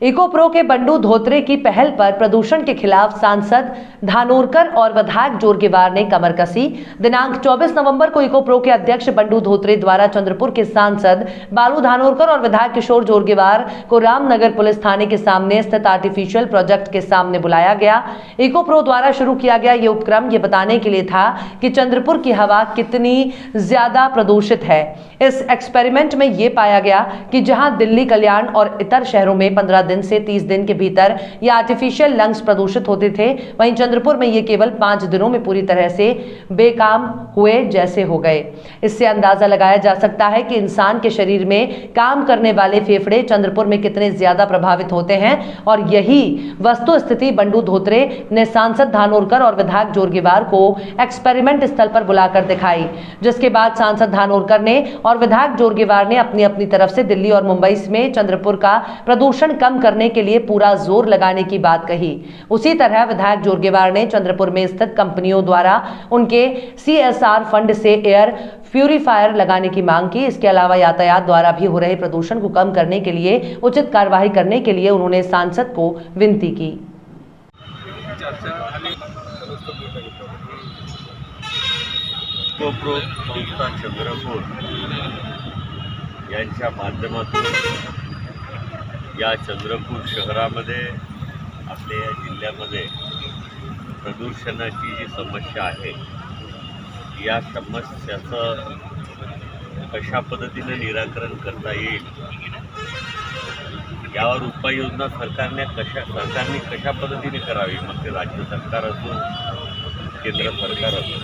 Eco pro के बंडू धोत्रे की पहल पर प्रदूषण के खिलाफ सांसद धानोरकर और विधायक जोरगेवार ने कमर कसी। दिनांक 24 नवंबर को इको प्रो के अध्यक्ष बंडू धोत्रे द्वारा चंद्रपुर के सांसद बालू धानोरकर और विधायक किशोर जोरगेवार को रामनगर पुलिस थाने के सामने स्थित आर्टिफिशियल प्रोजेक्ट के सामने बुलाया गया। इको प्रो द्वारा शुरू किया गया ये उपक्रम ये बताने के लिए था कि चंद्रपुर की हवा कितनी ज्यादा प्रदूषित है। इस एक्सपेरिमेंट में ये पाया गया कि जहां दिल्ली, कल्याण और इतर शहरों में 15 दिन से 30 दिन के भीतर ये आर्टिफिशियल लंग्स प्रदूषित होते थे, वहीं चंद्रपुर में ये केवल 5 दिनों में पूरी तरह से बेकाम हुए जैसे हो गए। इससे अंदाजा लगाया जा सकता है कि इंसान के शरीर में काम करने वाले फेफड़े चंद्रपुर में कितने ज्यादा प्रभावित होते हैं। और यही वस्तु स्थिति बंडू धोत्रे ने सांसद धानोरकर और विधायक जोरगेवार को एक्सपेरिमेंट स्थल पर बुलाकर दिखाई, जिसके बाद सांसद धानोरकर ने और विधायक जोरगेवार ने अपनी अपनी तरफ से दिल्ली और मुंबई में चंद्रपुर का प्रदूषण कम करने के लिए पूरा जोर लगाने की बात कही। उसी तरह विधायक जोरगेवार ने चंद्रपुर में स्थित कंपनियों द्वारा उनके CSR फंड से एयर प्यूरिफायर लगाने की मांग की। इसके अलावा यातायात द्वारा भी हो रहे प्रदूषण को कम करने के लिए उचित कार्यवाही करने के लिए उन्होंने सांसद को विनती की। इको प्रो संस्था चंद्रपूर यांच्या माध्यमातून या चंद्रपूर शहरामध्ये आपल्या या जिल्ह्यामध्ये प्रदूषणाची जी समस्या आहे या समस्याचं कशा पद्धतीने निराकरण करता येईल यावर उपाययोजना सरकारने कशा पद्धतीने करावी, मग ते राज्य सरकार असो केंद्र सरकार असो।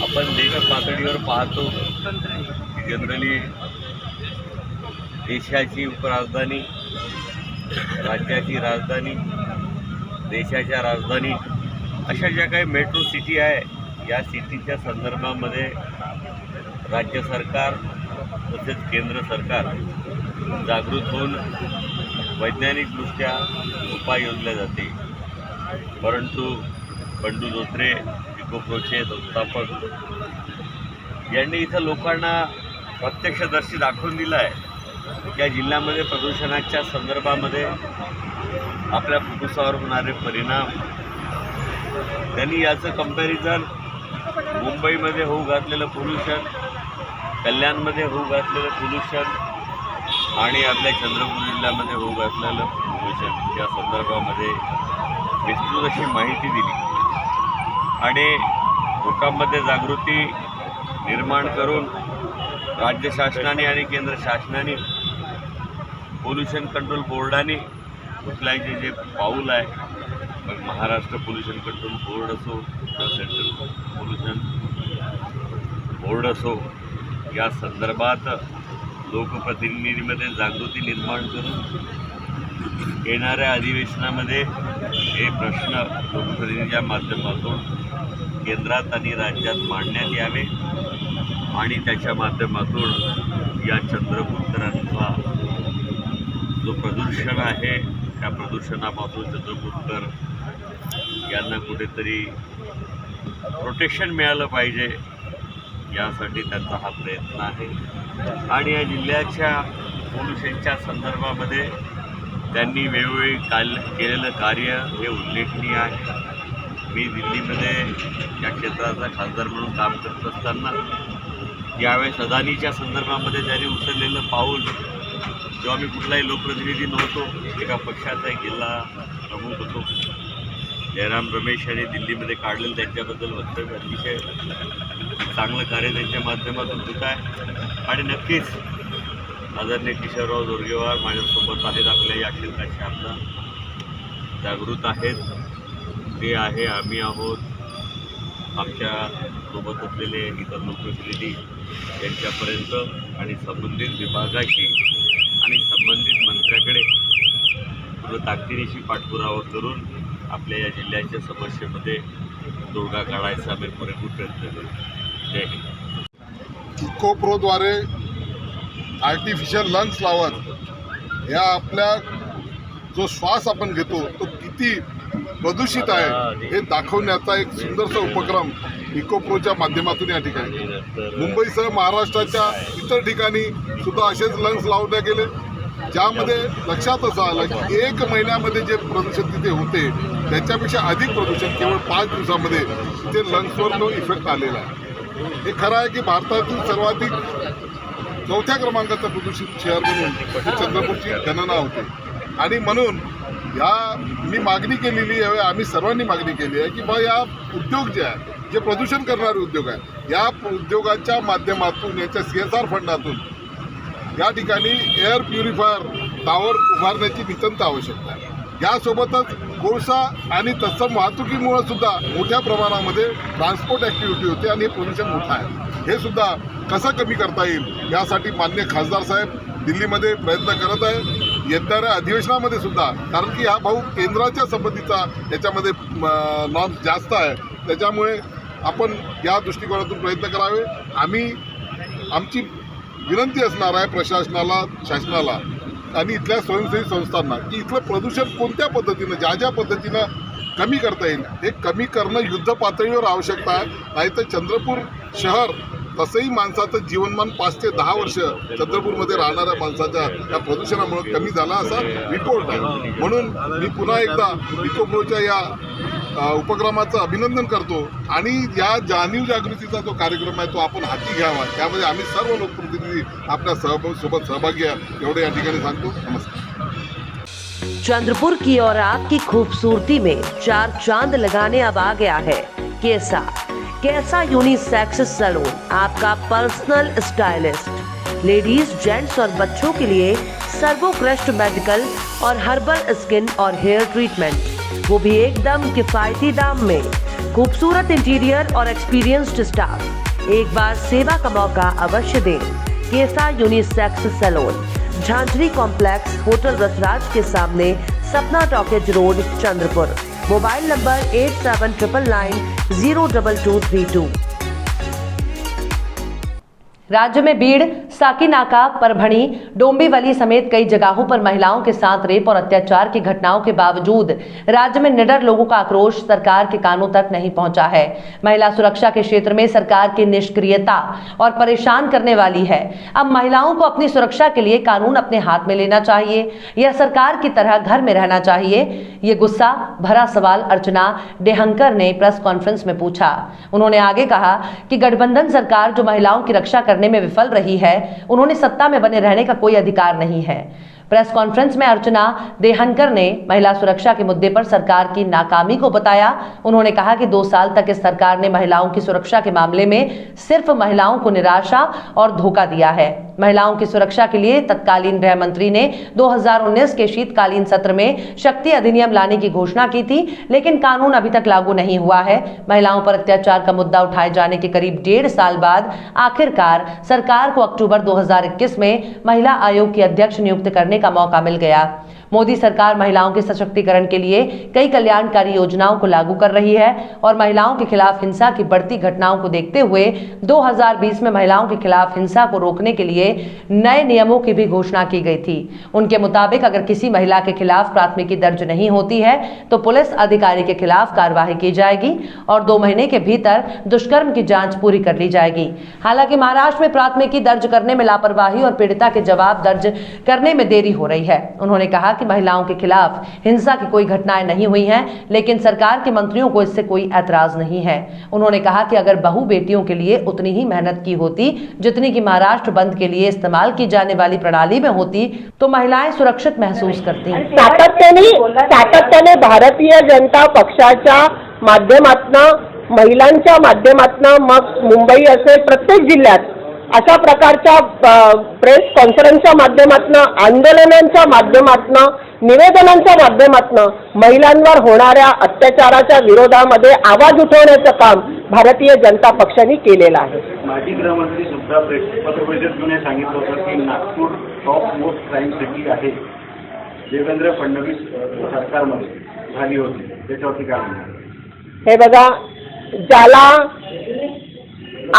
आपण देश पातळीवर पाहतो की जनरली देशाची उपराजधानी, राज्याची राजधानी, देशाच्या राजधानी अशा ज्या काही मेट्रो सिटी आहे या सिटीच्या संदर्भामध्ये राज्य सरकार तसेच केंद्र सरकार जागृत होऊन वैज्ञानिकदृष्ट्या उपाय योजले जाते, परंतु बंडू धोत्रे इको प्रोचे संस्थापक यांनी इथं लोकांना प्रत्यक्षदर्शी दाखवून दिलं आहे या जिल्ह्यामध्ये प्रदूषणाच्या संदर्भामध्ये आपल्या फुफ्फुसावर होणारे परिणाम। त्यांनी याचं कंपॅरिझन मुंबईमध्ये होऊ घातलेलं पोल्युशन, कल्याणमध्ये होऊ घातलेलं पोल्युशन आणि आपल्या चंद्रपूर जिल्ह्यामध्ये होऊ घातलेलं पोल्युशन या संदर्भामध्ये विस्तृत अशी माहिती दिली आणि लोकांमध्ये जागृती निर्माण करून राज्य शासनाने आणि केंद्र शासनाने पोल्युशन कंट्रोल बोर्डाने उचलायचे जे पाऊल आहे, मग महाराष्ट्र पोल्युशन कंट्रोल बोर्ड असो किंवा सेंट्रल पोल्युशन बोर्ड असो, या संदर्भात लोकप्रतिनिधींमध्ये जागृती निर्माण करून येणाऱ्या अधिवेशनामध्ये हे प्रश्न लोकप्रतिनिधीच्या माध्यमातून केंद्रात आणि राज्यात मांडण्यात यावे आणि त्याच्या माध्यमातून या चंद्रपूरकरांचा जो प्रदूषण आहे त्या प्रदूषणापासून चंद्रपूरकर यांना कुठेतरी प्रोटेक्शन मिळालं पाहिजे यासाठी त्यांचा हा प्रयत्न आहे। आणि या जिल्ह्याच्या पोल्युशनच्या संदर्भामध्ये त्यांनी वेळोवेळी केलेलं कार्य हे उल्लेखनीय आहे। मी दिल्लीमध्ये या क्षेत्राचा खासदार म्हणून काम करत असताना यावेळेस अदानीच्या संदर्भामध्ये त्यांनी उचललेलं पाऊल, जेव्हा मी कुठलाही लोकप्रतिनिधी नव्हतो, एका पक्षाचा एक जिल्हा प्रमुख होतो, जयराम रमेश यांनी दिल्लीमध्ये काढलेलं त्यांच्याबद्दल वक्तव्य अतिशय चांगलं कार्य त्यांच्या माध्यमातून होत आहे। आणि नक्कीच आदरणीय किशोरराव जोरगेवार माझ्यासोबत आहेत, आपल्या या क्षेत्राचे आमदार जागृत आहेत, ते आहे, आम्ही आहोत, आमच्या सोबत असलेले इतर लोकप्रतिनिधी यांच्यापर्यंत आणि संबंधित विभागाशी आणि संबंधित मंत्र्याकडे पूर्ण ताकदीनिशी पाठपुरावा करून आपल्या या जिल्ह्याच्या समस्येमध्ये तोडगा काढायचा आम्ही पुरेपूर प्रयत्न करू। जय हिंद। इको प्रोद्वारे आर्टिफिशियल लंग्स लावत या आपल्या जो श्वास आपण घेतो तो किती प्रदूषित आहे हे दाखवण्याचा एक सुंदरसा उपक्रम इको प्रोच्या माध्यमातून या ठिकाणी मुंबईसह महाराष्ट्राच्या इतर ठिकाणी सुद्धा असेच लंग्स लावले गेले ज्यामध्ये लक्षात असं आलं की 1 महिन्यामध्ये जे प्रदूषण तिथे होते त्याच्यापेक्षा अधिक प्रदूषण केवळ 5 दिवसामध्ये तिथे लंग्सवर तो इफेक्ट आलेला आहे. हे खरं आहे की भारतातील सर्वाधिक 4थ्या क्रमांकाचं प्रदूषित शहर म्हणून चंद्रपूरची गणना होते. आणि म्हणून मी मागणी केलेली आहे, आम्ही सर्वांनी मागणी केली आहे की बा या उद्योग जे आहे, जे प्रदूषण करणारे उद्योग आहे, या उद्योगाच्या माध्यमातून याच्या CSR फंडातून या ठिकाणी एअर प्युरिफायर टॉवर उभारण्याची नितांत आवश्यकता आहे. यासोबतच कोळसा आणि तत्सम वाहतुकीमुळे सुद्धा मोठ्या प्रमाणामध्ये ट्रान्सपोर्ट ॲक्टिव्हिटी होते आणि हे प्रदूषण मोठं आहे. हे सुद्धा कसं कमी करता येईल यासाठी माननीय खासदार साहेब दिल्लीमध्ये प्रयत्न करत आहे. येणाऱ्या अधिवेशनामध्ये सुद्धा, कारण की हा भाऊ केंद्राच्या संबंधीचा याच्यामध्ये नॉर्म जास्त आहे, त्याच्यामुळे आपण या दृष्टिकोनातून प्रयत्न करावे. आमची विनंती असणार आहे प्रशासनाला, शासनाला आणि इथल्या स्वयंसेवी संस्थांना की इथलं प्रदूषण कोणत्या पद्धतीनं, ज्या पद्धतीनं कमी करता येईल हे कमी करणं युद्ध पातळीवर आवश्यकता आहे. नाहीतर चंद्रपूर शहर तसंही माणसाचं जीवनमान 5 ते 10 वर्ष चंद्रपूरमध्ये राहणाऱ्या माणसाच्या या प्रदूषणामुळे कमी झाला असा रिपोर्ट आहे. म्हणून मी पुन्हा एकदा इकोप्रोच्या या उपक्रमाचं अभिनंदन करतो आणि या जाणीव जागृतीचा जो कार्यक्रम आहे तो आपण हाती घ्यावा. त्यामध्ये आम्ही सर्व लोकप्रतिनिधी आपल्या सोबत सहभागी आहे एवढे या ठिकाणी सांगतो. नमस्कार. चंद्रपुर की और आपकी खूबसूरती में 4 चांद लगाने अब आ गया है कैसा यूनिसेक्स सैलून, आपका पर्सनल स्टाइलिस्ट। लेडीज, जेंट्स और बच्चों के लिए सर्वोत्कृष्ट मेडिकल और हर्बल स्किन और हेयर ट्रीटमेंट, वो भी एकदम किफायती दाम में। खूबसूरत इंटीरियर और एक्सपीरियंस्ड स्टाफ, एक बार सेवा का मौका अवश्य दें। कैसा unisex salon, Jhanjhari complex, hotel Rasraj के सामने, Sapna talkies road, Chandrapur. Mobile number 8799902232। राज्य में भीड़, साकीनाका, परभणी, डोंबिवली समेत कई जगहों पर महिलाओं के साथ रेप और अत्याचार की घटनाओं के बावजूद राज्य में निडर लोगों का आक्रोश सरकार के कानों तक नहीं पहुंचा है। महिला सुरक्षा के क्षेत्र में सरकार की निष्क्रियता और परेशान करने वाली है। अब महिलाओं को अपनी सुरक्षा के लिए कानून अपने हाथ में लेना चाहिए या सरकार की तरह घर में रहना चाहिए? ये गुस्सा भरा सवाल अर्चना डेहंकर ने प्रेस कॉन्फ्रेंस में पूछा। उन्होंने आगे कहा कि गठबंधन सरकार जो महिलाओं की रक्षा करने में विफल रही है, उन्होंने सत्ता में बने रहने का कोई अधिकार नहीं है। प्रेस कॉन्फ्रेंस में अर्चना देहनकर ने महिला सुरक्षा के मुद्दे पर सरकार की नाकामी को बताया। उन्होंने कहा कि 2 साल तक इस सरकार ने महिलाओं की सुरक्षा के मामले में सिर्फ महिलाओं को निराशा और धोखा दिया है। महिलाओं की सुरक्षा के लिए तत्कालीन गृह मंत्री ने 2019 के शीतकालीन सत्र में शक्ति अधिनियम लाने की घोषणा की थी, लेकिन कानून अभी तक लागू नहीं हुआ है। महिलाओं पर अत्याचार का मुद्दा उठाए जाने के करीब 1.5 साल बाद आखिरकार सरकार को अक्टूबर 2021 में महिला आयोग की अध्यक्ष नियुक्त करने का मौका मिल गया। मोदी सरकार महिलाओं के सशक्तिकरण के लिए कई कल्याणकारी योजनाओं को लागू कर रही है और महिलाओं के खिलाफ हिंसा की बढ़ती घटनाओं को देखते हुए 2020 में महिलाओं के खिलाफ हिंसा को रोकने के लिए नए नियमों की भी घोषणा की गई थी। उनके मुताबिक अगर किसी महिला के खिलाफ प्राथमिकी दर्ज नहीं होती है तो पुलिस अधिकारी के खिलाफ कार्रवाई की जाएगी और 2 महीने के भीतर दुष्कर्म की जांच पूरी कर ली जाएगी। हालांकि महाराष्ट्र में प्राथमिकी दर्ज करने में लापरवाही और पीड़िता के जवाब दर्ज करने में देरी हो रही है। उन्होंने कहा कि महिलाओं के खिलाफ हिंसा की कोई घटनाएं नहीं हुई हैं, लेकिन सरकार के मंत्रियों को इससे कोई ऐतराज नहीं है। उन्होंने कहा कि अगर बहू बेटियों के लिए उतनी ही मेहनत की होती जितनी कि महाराष्ट्र बंद के लिए इस्तेमाल की जाने वाली प्रणाली में होती तो महिलाएं सुरक्षित महसूस करती। सातत्याने भारतीय जनता पक्षाच्या माध्यमातून, महिलांच्या माध्यमातून, मग मुंबई असेल प्रत्येक जिल्ह्यात अशा प्रकारच्या प्रेस कॉन्फरन्सच्या माध्यमातून, आंदोलनांच्या माध्यमातून, निवेदनांच्या माध्यमातून महिलांवर होणाऱ्या अत्याचाराच्या विरोधामध्ये आवाज उठवण्याचं काम भारतीय जनता पक्षाने केलेलं आहे। माजी गृहमंत्री सुद्धा पत्रपरिषद घेऊन सांगितलं होतं की Nagpur top most crime city आहे, देवेंद्र फडणवीस सरकारमध्ये झाली होती, त्याच्यावरती काय म्हणणार? हे बघा, ज्याला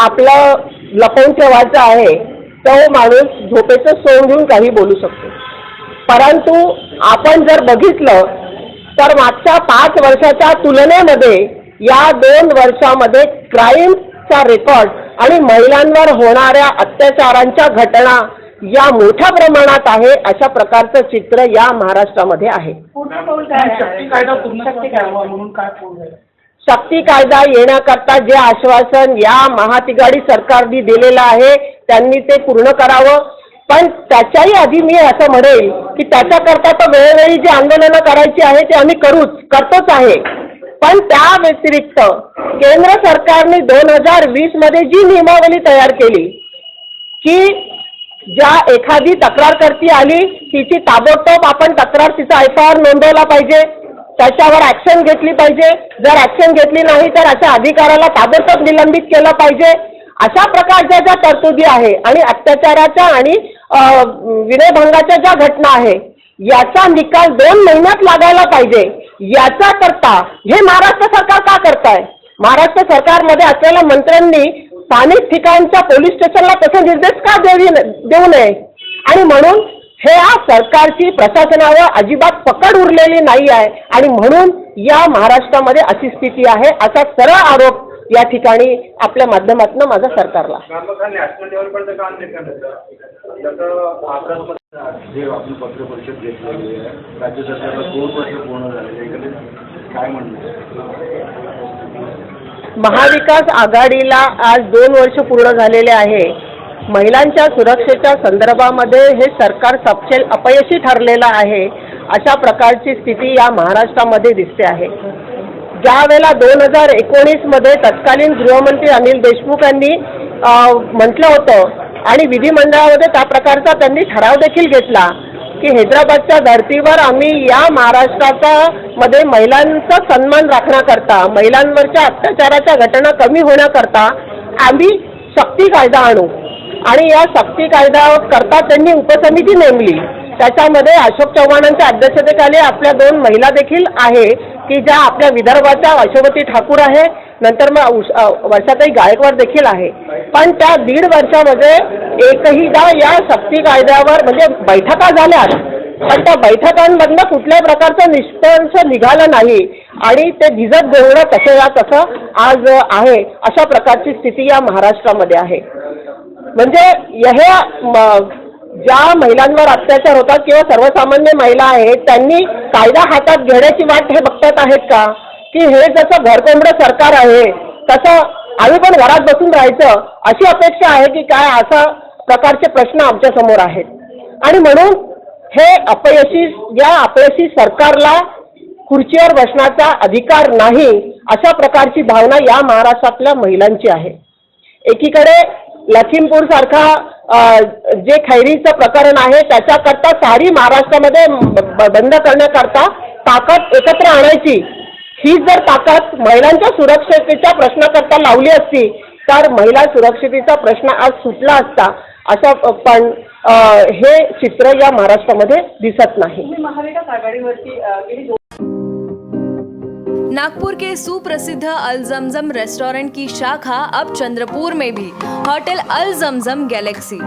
आपलं लपवून ठेवायचं आहे तो माणूस झोपेचं सोंग घेऊन काही बोलू शकतो, परंतु आपण जर बघितलं तर मागच्या 5 वर्षाच्या तुलनेमध्ये या 2 वर्षामध्ये क्राईमचा रेकॉर्ड आणि महिलांवर होणाऱ्या अत्याचारांच्या घटना या मोठ्या प्रमाणात आहे. अशा प्रकारचं चित्र या महाराष्ट्रामध्ये आहे. शक्ती कायदा पूर्ण म्हणून काय फोन झाला? शक्ती कायदा येण्याकरता जे आश्वासन या महातिघाडी सरकारने दिलेलं आहे त्यांनी ते पूर्ण करावं. पण त्याच्याही आधी मी असं म्हणेल की त्याच्याकरता तर वेळोवेळी जी आंदोलनं करायची आहे ते आम्ही करतोच आहे. पण त्या व्यतिरिक्त केंद्र सरकारने 2020 मध्ये जी नियमावली तयार केली की ज्या एखादी तक्रारकर्ती आली तिची ताबडतोब आपण तिचा FIR नोंदवला पाहिजे, त्याच्यावर ऍक्शन घेतली पाहिजे. जर ऍक्शन घेतली नाही तर अशा अधिकाऱ्याला ताबडतोब निलंबित केलं पाहिजे. अशा प्रकारच्या ज्या तरतुदी आहे आणि अत्याचाराच्या आणि विनयभंगाच्या ज्या घटना आहे याचा निकाल 2 महिन्यात लागायला पाहिजे. याचा करता हे महाराष्ट्र सरकार का करताय? महाराष्ट्र सरकारमध्ये असलेल्या मंत्र्यांनी स्थानिक ठिकाणच्या पोलीस स्टेशनला तसे निर्देश का देऊ नये? आणि म्हणून ह्या सरकारची प्रशासनावर अजिबात पकड उरलेली नाही आहे आणि म्हणून या महाराष्ट्रामध्ये अशी स्थिती आहे असा सरळ आरोप या ठिकाणी आपल्या माध्यमातून माझा सरकारला. नॅशनल लेवलपर्यंत काम नाही करण्याचं जसं आपल्यामध्ये जे आपण पत्र परिषद घेतलेली आहे राज्य सरकारला 2 वर्ष पूर्ण झालेले एकंदरीत काय म्हणणं? महाविकास आघाडीला आज 2 वर्ष पूर्ण झालेले आहे. महिलांच्या सुरक्षेच्या संदर्भामध्ये हे सरकार सपशेल अपयशी ठरलेलं आहे. अशा प्रकारची स्थिती या महाराष्ट्रामध्ये दिसते आहे. ज्या वेळेला 2019 मध्ये तत्कालीन गृहमंत्री अनिल देशमुख यांनी म्हटलं होतं आणि विधिमंडळामध्ये त्या प्रकारचा त्यांनी ठराव देखील घेतला की हैदराबादच्या धर्तीवर आम्ही या महाराष्ट्राचा मध्ये महिलांचा सन्मान राखण्याकरता महिलांवरच्या अत्याचाराच्या घटना कमी होण्याकरता आम्ही शक्ती कायदा आणू. आणि या शक्ती कायद्याकरता त्यांनी उपसमिती नेमली. त्याच्यामध्ये अशोक चव्हाणांच्या अध्यक्षतेखाली आपल्या 2 महिला देखील आहे की ज्या आपल्या विदर्भाच्या यशोमती ठाकूर आहे, नंतर मग वर्षाताई गायकवाड देखील आहे. पण त्या 1.5 वर्षामध्ये एकहीदा या शक्ती कायद्यावर म्हणजे बैठका झाल्या पण त्या बैठकांमधनं कुठल्याही प्रकारचं निष्कर्ष निघालं नाही आणि ते भिजत गोळणं तसं आज आहे. अशा प्रकारची स्थिती या महाराष्ट्रामध्ये आहे. म्हणजे ह्या ज्या महिलांवर अत्याचार होतात किंवा सर्वसामान्य महिला आहेत त्यांनी कायदा हातात घेण्याची वाट हे बघतात आहेत का? की हे जसं घरकोंबडं सरकार आहे तसं आम्ही पण घरात बसून राहायचं अशी अपेक्षा आहे की काय? असा प्रकारचे प्रश्न आमच्या समोर आहेत. आणि म्हणून हे अपयशी सरकारला खुर्चीवर बसण्याचा अधिकार नाही अशा प्रकारची भावना या महाराष्ट्रातल्या महिलांची आहे. एकीकडे लखीमपूर सारखा जे खैरीचं प्रकरण आहे त्याच्याकरता सारी महाराष्ट्रामध्ये बंद करण्याकरता ताकद एकत्र आणायची. ही जर ताकद महिलांच्या सुरक्षेच्या प्रश्नाकरता लावली असती तर महिला सुरक्षेचा प्रश्न आज सुटला असता. अशा पण हे चित्र या महाराष्ट्रामध्ये दिसत नाही. महाविकास आघाडीवरती नागपुर के सुप्रसिद्ध अल जमजम रेस्टोरेंट की शाखा अब चंद्रपुर में भी, होटल अल जमजम गैलेक्सी।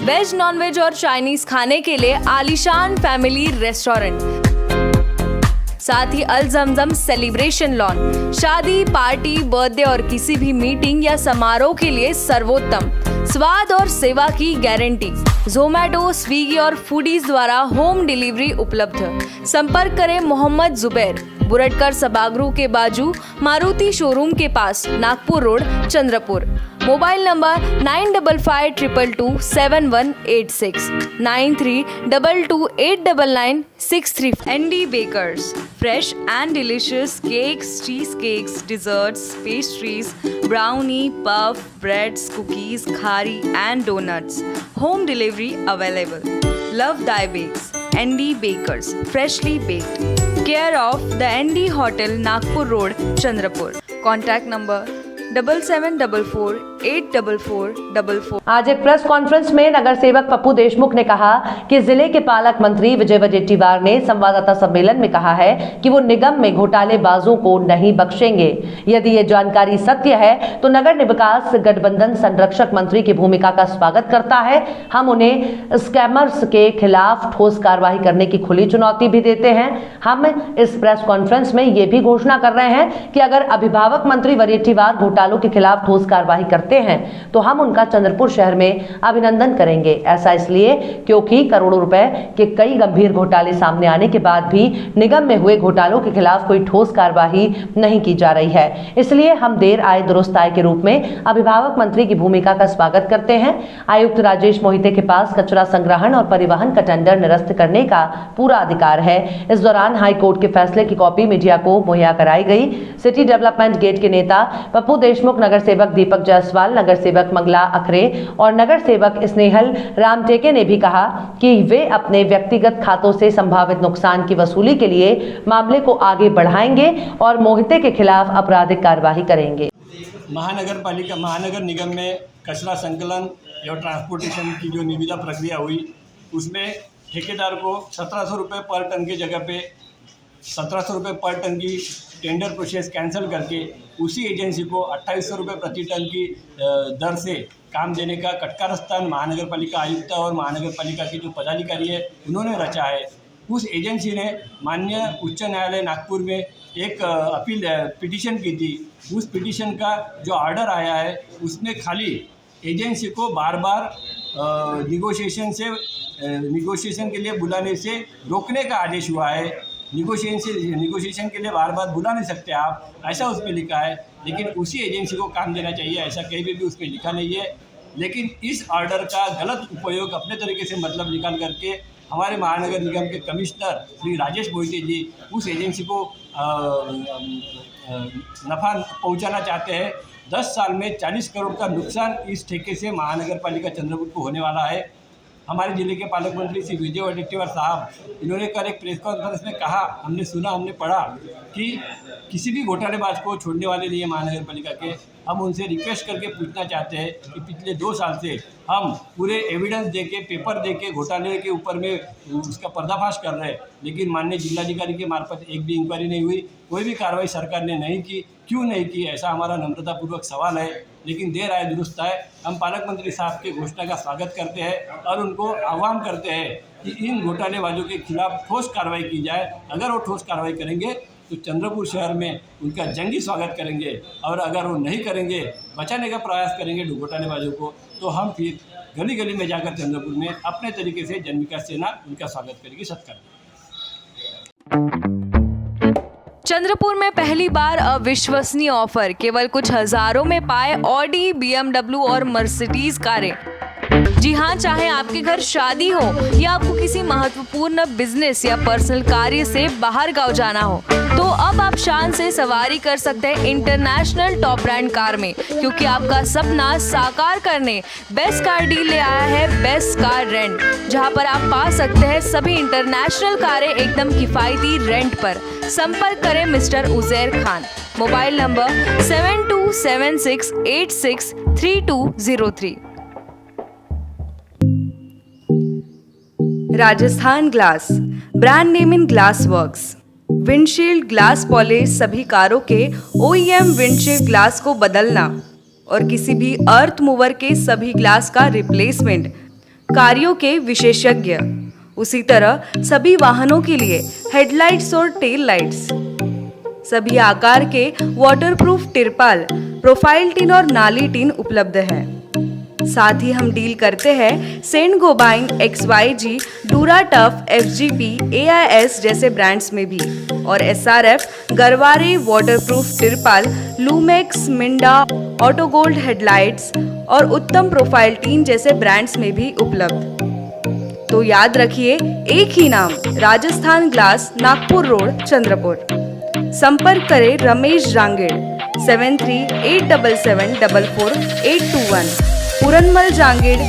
वेज, नॉनवेज और चाइनीज खाने के लिए आलीशान फैमिली रेस्टोरेंट, साथ ही अल जमजम सेलिब्रेशन लॉन, शादी, पार्टी, बर्थडे और किसी भी मीटिंग या समारोह के लिए सर्वोत्तम स्वाद और सेवा की गारंटी। ज़ोमैटो, स्विगी और फूडीज द्वारा होम डिलीवरी उपलब्ध। संपर्क करें मोहम्मद जुबैर, बुरटकर सभागृह के बाजू, मारुति शोरूम के पास, Nagpur road, Chandrapur. Mobile number 9552227186 9322899963। ND Bakers, fresh and delicious cakes, cheese cakes, desserts, pastries, brownie, puff, breads, cookies, khari and donuts. Home delivery available. Love Dye Bakes, ND Bakers, freshly baked. Care of the ND Hotel, Nagpur Road, Chandrapur. Contact number 7744 948444. आज एक press conference में नगर सेवक पप्पू देशमुख ने कहा कि जिले के पालक मंत्री विजय वडेट्टीवार ने संवाददाता सम्मेलन में कहा है कि वो निगम में घोटालेबाजों को नहीं बख्शेंगे। यदि ये जानकारी सत्य है तो नगर विकास गठबंधन संरक्षक मंत्री की भूमिका का स्वागत करता है। हम उन्हें स्कैमर्स के खिलाफ ठोस कार्रवाई करने की खुली चुनौती भी देते हैं। हम इस प्रेस कॉन्फ्रेंस में ये भी घोषणा कर रहे हैं कि अगर अभिभावक मंत्री वडेट्टीवार घोटालों के खिलाफ ठोस कार्रवाई करते हैं तो हम उनका चंद्रपुर शहर में अभिनंदन करेंगे। ऐसा इसलिए क्योंकि करोड़ों रुपए के कई गंभीर घोटाले सामने आने के बाद भी निगम में हुए घोटालों के खिलाफ कोई ठोस कार्रवाई नहीं की जा रही है। इसलिए हम देर आए दुरुस्त आए के रूप में अभिभावक मंत्री की भूमिका का स्वागत करते हैं। आयुक्त राजेश मोहिते के पास कचरा संग्रहण और परिवहन का टेंडर निरस्त करने का पूरा अधिकार है। इस दौरान हाई कोर्ट के फैसले की कॉपी मीडिया को मुहैया कराई गई। सिटी डेवलपमेंट गेट के नेता पप्पू देशमुख, नगर सेवक दीपक जायसवाल, नगर सेवक मंगला अखरे और नगर सेवक स्नेहल रामटेके ने भी कहा कि वे अपने व्यक्तिगत खातों से संभावित नुकसान की वसूली के लिए मामले को आगे बढ़ाएंगे और मोहिते के खिलाफ आपराधिक कार्यवाही करेंगे। महानगर निगम में कचरा संकलन या ट्रांसपोर्टेशन की जो निविदा प्रक्रिया हुई उसमें ठेकेदार को 1700 रुपये पर टन की जगह पे 1700 रुपये पर टन की टेंडर प्रोसेस कैंसिल करके उसी एजेंसी को 2800 रुपये प्रति टन की दर से काम देने का कटकारस्थान महानगर पालिका आयुक्त और महानगर पालिका के जो पदाधिकारी है उन्होंने रचा है। उस एजेंसी ने माननीय उच्च न्यायालय नागपुर में एक पिटीशन की थी। उस पिटीशन का जो ऑर्डर आया है उसमें खाली एजेंसी को बार बार निगोशिएशन के लिए बुलाने से रोकने का आदेश हुआ है। निगोशिएशन के लिए बार बार बुला नहीं सकते आप, ऐसा उसमें लिखा है। लेकिन उसी एजेंसी को काम देना चाहिए, ऐसा कहीं भी उसमें लिखा नहीं है। लेकिन इस ऑर्डर का गलत उपयोग अपने तरीके से मतलब निकाल करके हमारे महानगर निगम के कमिश्नर श्री राजेश मोहिते जी उस एजेंसी को नफ़ा पहुंचाना चाहते हैं। 10 साल में 40 करोड़ का नुकसान इस ठेके से महानगर पालिका चंद्रपुर को होने वाला है। हमारे जिले के पालक मंत्री श्री विजय वडेट्टीवार साहब इन्होंने कल एक प्रेस कॉन्फ्रेंस में कहा, हमने सुना, हमने पढ़ा कि किसी भी घोटालेबाज को छोड़ने वाले नहीं है महानगर पालिका के। हम उनसे रिक्वेस्ट करके पूछना चाहते हैं कि पिछले 2 साल से हम पूरे एविडेंस देके, पेपर देके घोटाले के ऊपर में उसका पर्दाफाश कर रहे हैं, लेकिन माननीय जिलाधिकारी के मार्फत एक भी इंक्वायरी नहीं हुई, कोई भी कार्रवाई सरकार ने नहीं की। क्यों नहीं की, ऐसा हमारा नम्रतापूर्वक सवाल है। लेकिन देर आए दुरुस्त आए, हम पालक मंत्री साहब के घोषणा का स्वागत करते हैं और उनको आह्वान करते हैं कि इन घोटालेबाजों के खिलाफ ठोस कार्रवाई की जाए। अगर वो ठोस कार्रवाई करेंगे तो चंद्रपुर शहर में उनका जंगी स्वागत करेंगे, और अगर वो नहीं करेंगे, बचाने का प्रयास करेंगे घोटालेबाजों को, तो हम फिर गली गली में जाकर चंद्रपुर में अपने तरीके से जन विकास सेना उनका स्वागत करेगी, सत्कार। चंद्रपुर में पहली बार अविश्वसनीय ऑफर, केवल कुछ हजारों में पाए ऑडी, बीएमडब्ल्यू और मर्सिडीज कारें। जी हाँ, चाहे आपके घर शादी हो या आपको किसी महत्वपूर्ण बिजनेस या पर्सनल कार्य से बाहर गांव जाना हो, तो अब आप शान से सवारी कर सकते हैं इंटरनेशनल टॉप ब्रांड कार में, क्योंकि आपका सपना साकार करने बेस्ट कार डील ले आया है बेस्ट कार रेंट, जहां पर आप पा सकते हैं सभी इंटरनेशनल कारें एकदम किफायती रेंट पर। संपर्क करें mister Uzair Khan, mobile number 7276863203। Rajasthan glass, brand name in glass works. Windshield glass polish सभी कारों के OEM विंडशील्ड ग्लास को बदलना और किसी भी अर्थ मूवर के सभी ग्लास का रिप्लेसमेंट, कार्यों के विशेषज्ञ। उसी तरह सभी वाहनों के लिए हेडलाइट्स और टेल लाइट्स, सभी आकार के वाटरप्रूफ तिरपाल, प्रोफाइल टिन और नाली टिन उपलब्ध है। साथ ही हम डील करते हैं Saint Gobain, XYG, Dura Tough, FGP, AIS जैसे ब्रांड्स में भी, और SRF, गरवारे वाटरप्रूफ तिरपाल, लूमेक्स, मिंडा, ऑटो गोल्ड हेडलाइट्स और उत्तम प्रोफाइल टीन जैसे ब्रांड्स में भी उपलब्ध। तो याद रखिए, एक ही नाम, राजस्थान ग्लास, नागपुर रोड, चंद्रपुर। संपर्क करें रमेश जांगेड़ 7387744821, पूरनमल जांगेड़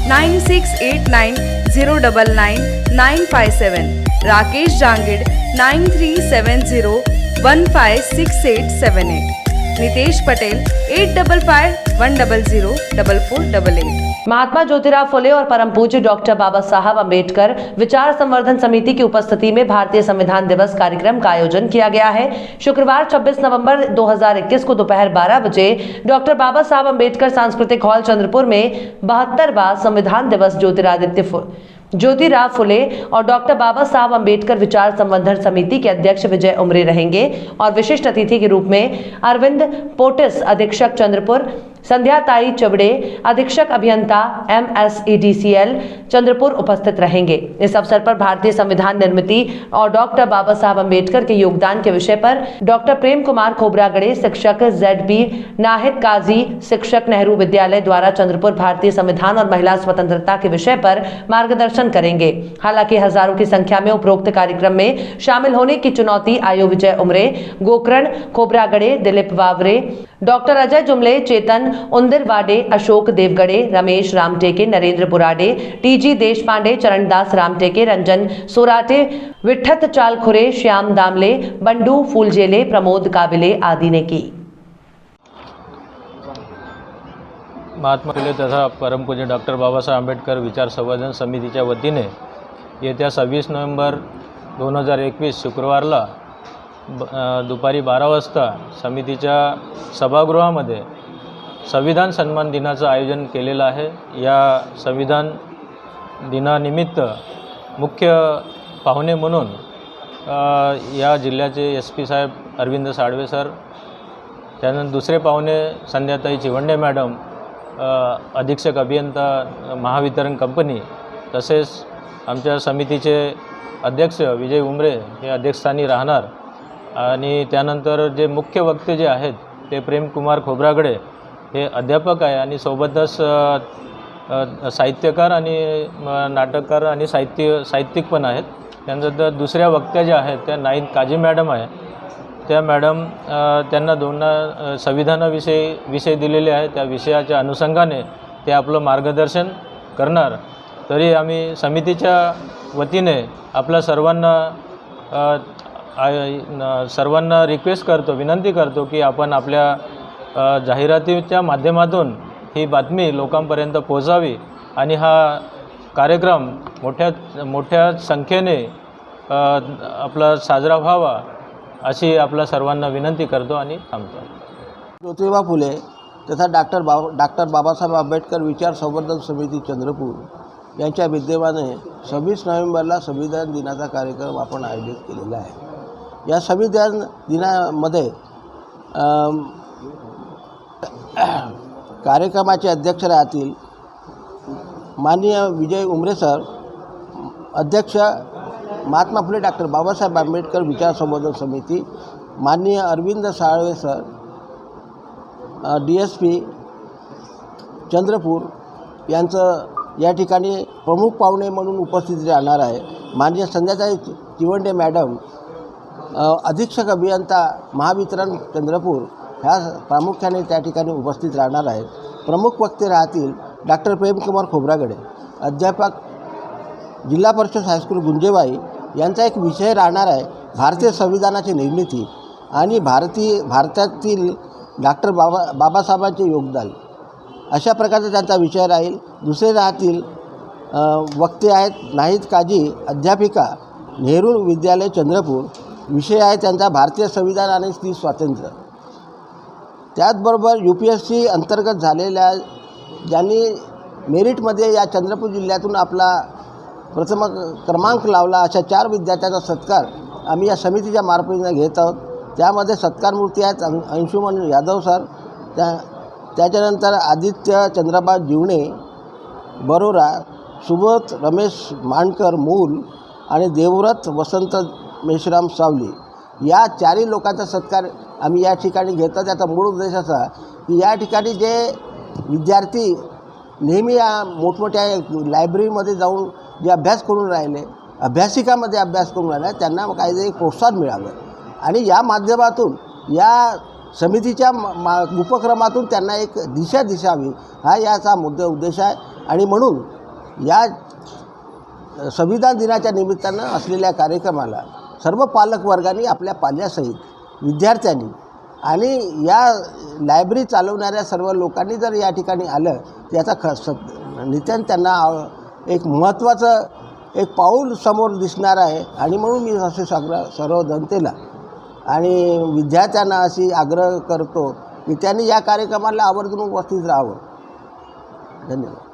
9689099957, राकेश जांगेड़ 9370156878। नितेश पटेल 8551004488। महात्मा ज्योतिराव फुले और परम पूज्य डॉक्टर बाबा साहब अम्बेडकर विचार संवर्धन समिति की उपस्थिति में भारतीय संविधान दिवस कार्यक्रम का आयोजन किया गया है। शुक्रवार 26 नवंबर 2021 को दोपहर 12 बजे डॉक्टर बाबा साहब अम्बेडकर सांस्कृतिक हॉल चंद्रपुर में 72वां संविधान दिवस ज्योतिराव फुले और डॉक्टर बाबा साहब अम्बेडकर विचार संवर्धन समिति के अध्यक्ष विजय उमरे रहेंगे और विशिष्ट अतिथि के रूप में अरविंद पोटिस, अधीक्षक चंद्रपुर, संध्या ताई चवड़े, अधीक्षक अभियंता MSEDCL चंद्रपुर उपस्थित रहेंगे। इस अवसर पर भारतीय संविधान निर्मिति और डॉक्टर बाबा साहब अम्बेडकर के योगदान के विषय पर डॉक्टर प्रेम कुमार खोबरागड़े, शिक्षक ZB नाहिद काजी, शिक्षक नेहरू विद्यालय द्वारा चंद्रपुर भारतीय संविधान और महिला स्वतंत्रता के विषय पर मार्गदर्शन करेंगे। हालांकि हजारों की संख्या में उपरोक्त कार्यक्रम में शामिल होने की चुनौती आयो विजय उमरे, गोकर्ण खोबरागड़े, दिलीप वावरे, डॉक्टर अजय जुमले, चेतन उंदिरवाडे, अशोक देवगड़े, रमेश रामटेके, नरेंद्र बुराडे, TG देशपांडे, चरणदास रामटेके, रंजन सोराटे, विठ्ठत चालखुरे, श्याम दामले, बंडू फूलजेले, प्रमोद काबिले आदि ने की। महात्मा फुले तथा परम पूज्य डॉक्टर बाबासाहेब आंबेडकर विचार संवर्धन समितीच्या वतीने येत्या 26 नोव्हेंबर 2021 शुक्रवारला दुपारी 12 वाजता समितीच्या सभागृहामध्ये संविधान सन्मान दिनाचं आयोजन केलेलं आहे। या संविधान दिनानिमित्त मुख्य पाहुणे म्हणून या जिल्ह्याचे SP साहेब अरविंद साळवे सर, त्यानंतर दुसरे पाहुणे संध्याताई चिवंडे मॅडम, अधीक्षक अभियंता महावितरण कंपनी, तसेच आमच्या समितीचे अध्यक्ष विजय उमरे हे अध्यक्षस्थानी राहणार आणि त्यानंतर जे मुख्य वक्ते जे आहेत ते प्रेम कुमार खोबरागडे हे अध्यापक आहे आणि सोबतच साहित्यकार आणि नाटककार आणि साहित्यिक पण आहेत। त्यानंतर दुसऱ्या वक्त्या ज्या आहेत त्या नाईद काजी मॅडम आहे। त्या मॅडम त्यांना दोन संविधानाविषयी विषय दिलेले आहे, त्या विषयाच्या अनुषंगाने ते आपलं मार्गदर्शन करणार। तरी आम्ही समितीच्या वतीने आपल्या सर्वांना रिक्वेस्ट करतो, विनंती करतो की आपण आपल्या जाहिरातीच्या माध्यमातून ही बातमी लोकांपर्यंत पोहोचावी आणि हा कार्यक्रम मोठ्या संख्येने आपला साजरा व्हावा अशी आपल्या सर्वांना विनंती करतो आणि थांबतो। ज्योतिबा फुले तथा डॉक्टर बाबासाहेब आंबेडकर विचार संवर्धन समिती चंद्रपूर यांच्या विद्यमाने 26 नोव्हेंबरला संविधान दिनाचा कार्यक्रम आपण आयोजित केलेला आहे। या संविधान दिनामध्ये कार्यक्रमाचे अध्यक्ष राहतील माननीय विजय उमरे सर, अध्यक्ष महात्मा फुले डॉक्टर बाबासाहेब आंबेडकर विचार संवर्धन समिती, माननीय अरविंद साळवे सर, DSP चंद्रपूर यांचं या ठिकाणी प्रमुख पाहुणे म्हणून उपस्थित राहणार आहे। माननीय संध्याताई चिवंडे मॅडम, अधीक्षक अभियंता महावितरण चंद्रपूर ह्या प्रामुख्याने त्या ठिकाणी उपस्थित राहणार आहेत। प्रमुख वक्ते राहतील डॉक्टर प्रेमकुमार खोबरागडे, अध्यापक जिल्हा परिषद हायस्कूल गुंजेबाई, यांचा एक विषय राहणार आहे भारतीय संविधानाची निर्मिती आणि भारतातील डॉक्टर बाबासाहेबांचे योगदान, अशा प्रकारचा त्यांचा विषय राहील। दुसरे राहतील वक्ते आहेत नाहिद काजी, अध्यापिका नेहरू विद्यालय चंद्रपूर, विषय आहे त्यांचा भारतीय संविधान आणि स्त्री स्वातंत्र्य। त्याचबरोबर UPSC अंतर्गत झालेल्या ज्यांनी मेरिटमध्ये या चंद्रपूर जिल्ह्यातून आपला प्रथम क्रमांक लावला अशा 4 विद्यार्थ्यांचा सत्कार आम्ही या समितीच्या मार्फतीने घेत आहोत। त्यामध्ये सत्कारमूर्ती आहेत अंशुमन यादव सर, त्याच्यानंतर आदित्य चंद्रबा जीवणे बरोरा, सुबोध रमेश मांडकर मूल आणि देवव्रत वसंत मेश्राम सावली, या 4 लोकांचा सत्कार आम्ही या ठिकाणी घेतो। त्याचा मूळ उद्देश असा की या ठिकाणी जे विद्यार्थी नेहमी या मोठमोठ्या लायब्ररीमध्ये जाऊन जे अभ्यास करून राहिले, अभ्यासिकामध्ये अभ्यास करून राहिले, त्यांना काहीतरी प्रोत्साहन मिळालं आणि या माध्यमातून या समितीच्या उपक्रमातून त्यांना एक दिशा दिसावी हा याचा उद्देश आहे। आणि म्हणून या संविधान दिनाच्या निमित्तानं असलेल्या कार्यक्रमाला सर्व पालक वर्गांनी आपल्या पाल्यासहित विद्यार्थ्यांनी आणि या लायब्ररी चालवणाऱ्या सर्व लोकांनी जर या ठिकाणी आलं याचा नित्यान त्यांना एक महत्त्वाचं एक पाऊल समोर दिसणार आहे. आणि म्हणून मी असे सर्व जनतेला आणि विद्यार्थ्यांना अशी आग्रह करतो की त्यांनी या कार्यक्रमाला आवर्जून उपस्थित राहावं. धन्यवाद.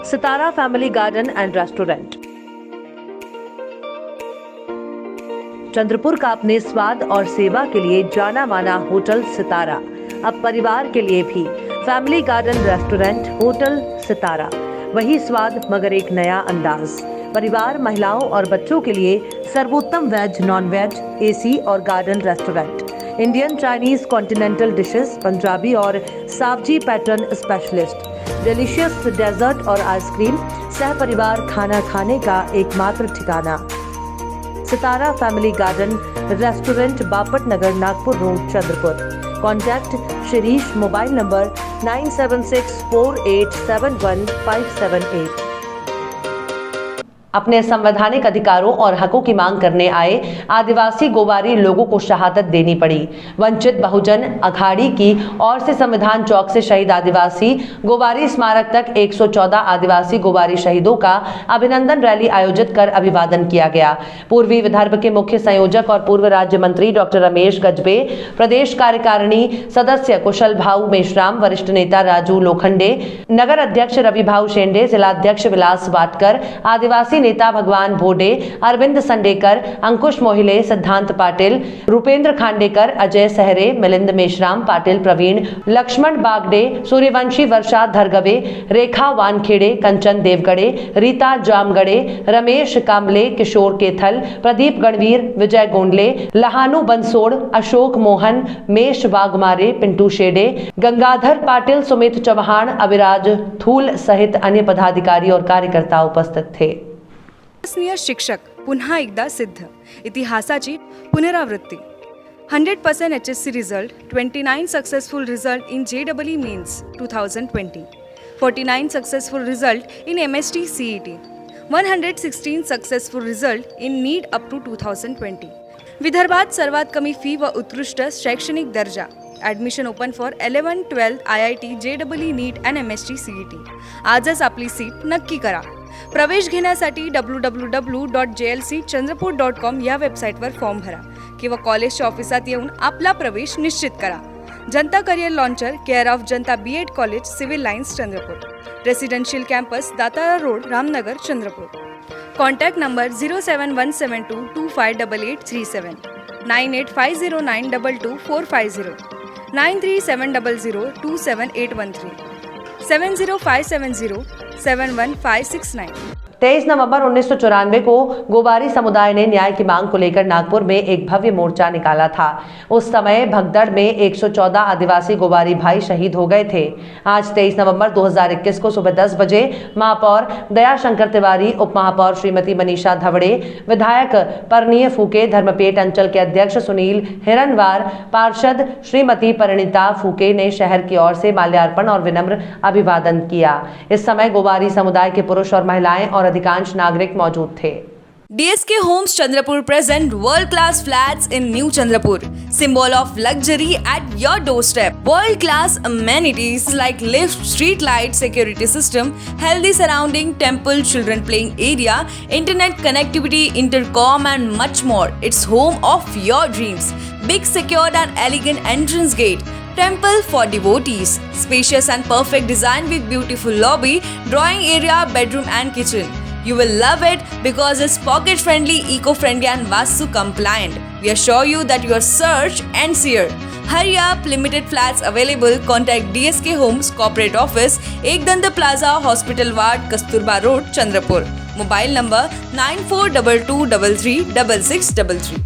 Sitara family garden and restaurant Chandrapur का अपने स्वाद और सेवा के लिए जाना माना होटल सितारा अब परिवार के लिए भी फैमिली गार्डन रेस्टोरेंट होटल सितारा, वही स्वाद मगर एक नया अंदाज. परिवार, महिलाओं और बच्चों के लिए सर्वोत्तम वेज, नॉन वेज, एसी और garden restaurant. Indian, Chinese, continental dishes, Punjabi और Saoji pattern specialist, delicious dessert और आइसक्रीम, सह परिवार खाना खाने का एकमात्र ठिकाना. Sitara family garden restaurant, Bapat Nagar, Nagpur road, Chandrapur. Contact Shirish, mobile number 9764871578. अपने संवैधानिक अधिकारों और हकों की मांग करने आए आदिवासी गोवारी लोगों को शहादत देनी पड़ी. वंचित बहुजन अघाड़ी की ओर से संविधान चौक से शहीद आदिवासी गोवारी स्मारक तक 114 आदिवासी गोवारी शहीदों का अभिनंदन रैली आयोजित कर अभिवादन किया गया. पूर्वी विदर्भ के मुख्य संयोजक और पूर्व राज्य मंत्री डॉक्टर रमेश गजबे, प्रदेश कार्यकारिणी सदस्य कुशल भाऊ मेश्राम, वरिष्ठ नेता राजू लोखंडे, नगर अध्यक्ष रवि भाऊ शेंडे, जिलाध्यक्ष विलास वाटकर, आदिवासी नेता भगवान भोडे, अरविंद संडेकर, अंकुश मोहिले, सिद्धांत पाटिल, रूपेंद्र खांडेकर, अजय सहरे, मिलिंद मेश्राम पाटिल, प्रवीण, लक्ष्मण बागडे, सूर्यवंशी, वर्षा धरगवे, रेखा वानखेड़े, कंचन देवगढ़े, रीता जामगढ़े, रमेश कामले, किशोर केथल, प्रदीप गणवीर, विजय गोंडले, लहानू बंसोड़, अशोक मोहन, मेष वाघमारे, पिंटू शेडे, गंगाधर पाटिल, सुमित चौहान, अविराज थूल सहित अन्य पदाधिकारी और कार्यकर्ता उपस्थित थे. विश्वसनीय शिक्षक पुन्हा एकदा सिद्ध. इतिहासाची पुनरावृत्ती. 100% HSC result, 29 successful result in JEE mains 2020, 49 successful result in MST CET, 116 successful result in NEET up to 2020. विदर्भात सर्वात कमी फी व उत्कृष्ट शैक्षणिक दर्जा. Admission open for 11-12 IIT, JEE NEET and MST CET. आजच आपली सीट नक्की करा. प्रवेश घेण्यासाठी www.jlcchandrapur.com या वेबसाईटवर फॉर्म भरा किंवा कॉलेजच्या ऑफिसात येऊन आपला प्रवेश निश्चित करा. Janata career launcher, care of Janata B.Ed college, civil lines, Chandrapur. Residential campus, Datara road, Ramnagar, Chandrapur. Contact number 07172258837, 9850922450, 9370027813, 705707159. 23 नवंबर 1994 को गोवारी समुदाय ने न्याय की मांग को लेकर नागपुर में एक भव्य मोर्चा निकाला था. उस समय भगदड़ में 114 आदिवासी गोवारी भाई शहीद हो गए थे. आज 23 नवंबर 2021 को सुबह 10 बजे महापौर दयाशंकर तिवारी, उप महापौर श्रीमती मनीषा धवड़े, विधायक परनीय फूके, धर्मपेट अंचल के अध्यक्ष सुनील हिरनवार, पार्षद श्रीमती परिणीता फूके ने शहर की ओर से माल्यार्पण और विनम्र अभिवादन किया. इस समय गोवारी समुदाय के पुरुष और महिलाएं और अधिकांश नागरिक मौजूद थे. DSK Homes Chandrapur present world-class flats in New Chandrapur, symbol of luxury at your doorstep. World-class amenities like lift, street light, security system, healthy surrounding, temple, children playing area, internet connectivity, intercom and much more. It's home of your dreams. Big secured and elegant entrance gate. Temple for devotees. Spacious and perfect design with beautiful lobby, drawing area, bedroom and kitchen. You will love it because it's pocket friendly, eco-friendly and Vastu compliant. We assure you that your search ends here. Hurry up, limited flats available. Contact DSK Homes Corporate Office, Ekdanta Plaza, Hospital Ward, Kasturba Road, Chandrapur. Mobile number 9422336633.